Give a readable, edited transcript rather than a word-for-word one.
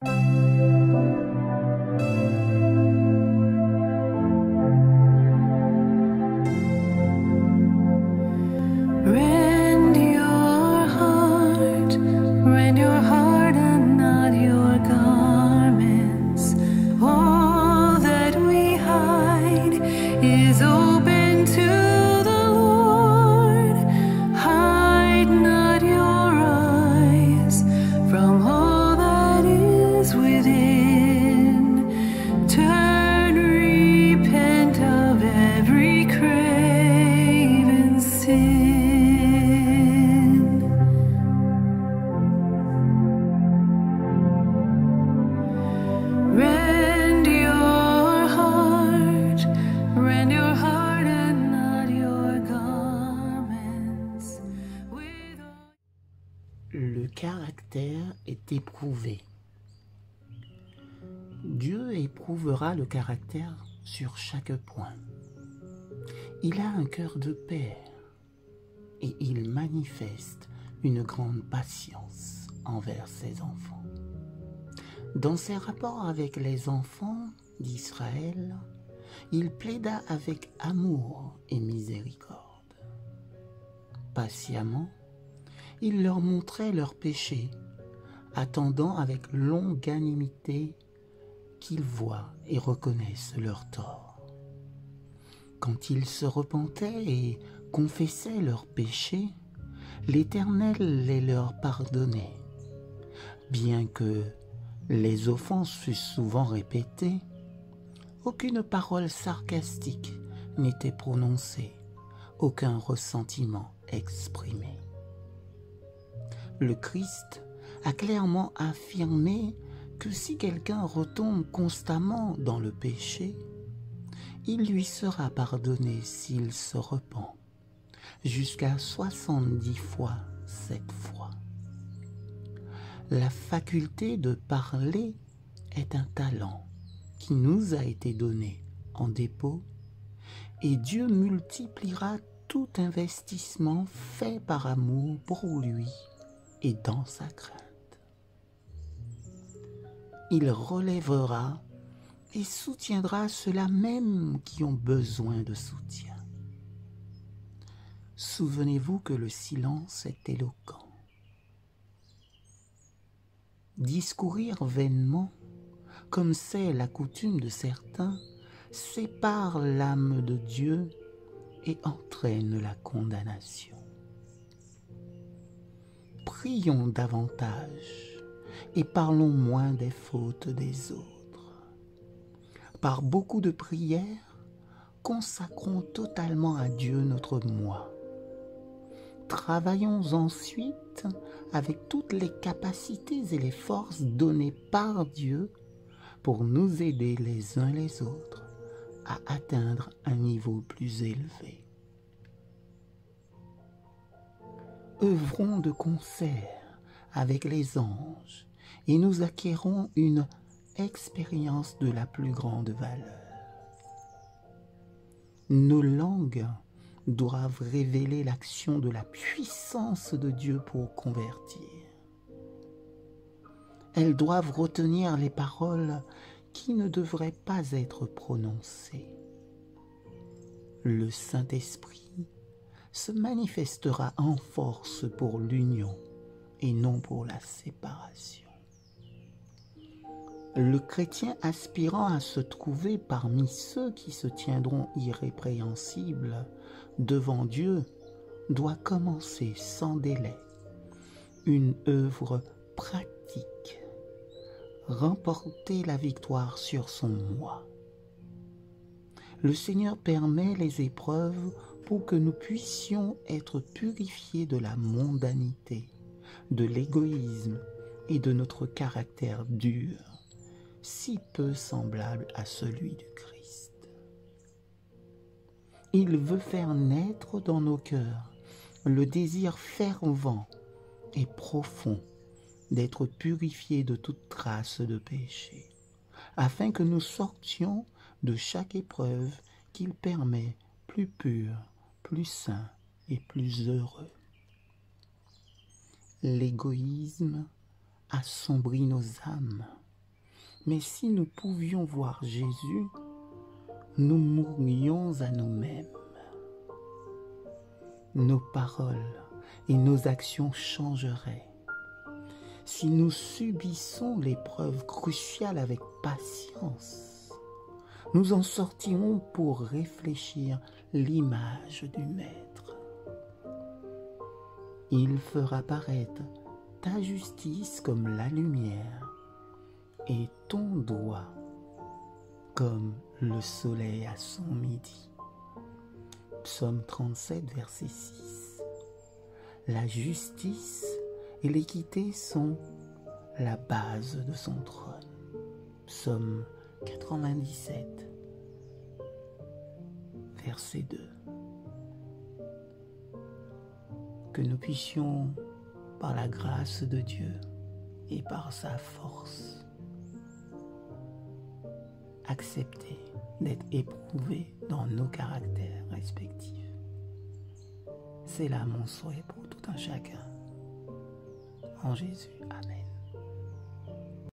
Rend your heart and not your garments. All that we hide is open to the Lord. Hide not your eyes from all that is within. Turn, repent of every craven sin. Rend your heart and not your garments. Le caractère est éprouvé. Dieu éprouvera le caractère sur chaque point. Il a un cœur de père et il manifeste une grande patience envers ses enfants. Dans ses rapports avec les enfants d'Israël, il plaida avec amour et miséricorde. Patiemment, il leur montrait leurs péchés, attendant avec longanimité qu'ils voient et reconnaissent leurs torts. Quand ils se repentaient et confessaient leurs péchés, l'Éternel les leur pardonnait. Bien que les offenses fussent souvent répétées, aucune parole sarcastique n'était prononcée, aucun ressentiment exprimé. Le Christ a clairement affirmé que si quelqu'un retombe constamment dans le péché, il lui sera pardonné s'il se repent, jusqu'à 70 fois 7 fois. La faculté de parler est un talent qui nous a été donné en dépôt et Dieu multipliera tout investissement fait par amour pour lui et dans sa crainte. Il relèvera et soutiendra ceux-là même qui ont besoin de soutien. Souvenez-vous que le silence est éloquent. Discourir vainement, comme c'est la coutume de certains, sépare l'âme de Dieu et entraîne la condamnation. Prions davantage et parlons moins des fautes des autres. Par beaucoup de prières, consacrons totalement à Dieu notre moi. Travaillons ensuite avec toutes les capacités et les forces données par Dieu pour nous aider les uns les autres à atteindre un niveau plus élevé. Œuvrons de concert avec les anges et nous acquérons une expérience de la plus grande valeur. Nos langues doivent révéler l'action de la puissance de Dieu pour convertir. Elles doivent retenir les paroles qui ne devraient pas être prononcées. Le Saint-Esprit se manifestera en force pour l'union et non pour la séparation. Le chrétien aspirant à se trouver parmi ceux qui se tiendront irrépréhensibles devant Dieu doit commencer sans délai une œuvre pratique, remporter la victoire sur son moi. Le Seigneur permet les épreuves pour que nous puissions être purifiés de la mondanité, de l'égoïsme et de notre caractère dur, si peu semblable à celui du Christ. Il veut faire naître dans nos cœurs le désir fervent et profond d'être purifiés de toute trace de péché, afin que nous sortions de chaque épreuve qu'il permet plus pure, plus sain et plus heureux. L'égoïsme assombrit nos âmes Mais si nous pouvions voir Jésus, nous mourrions à nous-mêmes. Nos paroles et nos actions changeraient. Si nous subissons l'épreuve cruciale avec patience, nous en sortirons pour réfléchir l'image du Maître. Il fera paraître ta justice comme la lumière et ton droit comme le soleil à son midi. Psaume 37, verset 6. La justice et l'équité sont la base de son trône. Psaume 97, verset 2. Que nous puissions, par la grâce de Dieu et par sa force, accepter d'être éprouvés dans nos caractères respectifs. C'est là mon souhait pour tout un chacun. En Jésus, Amen.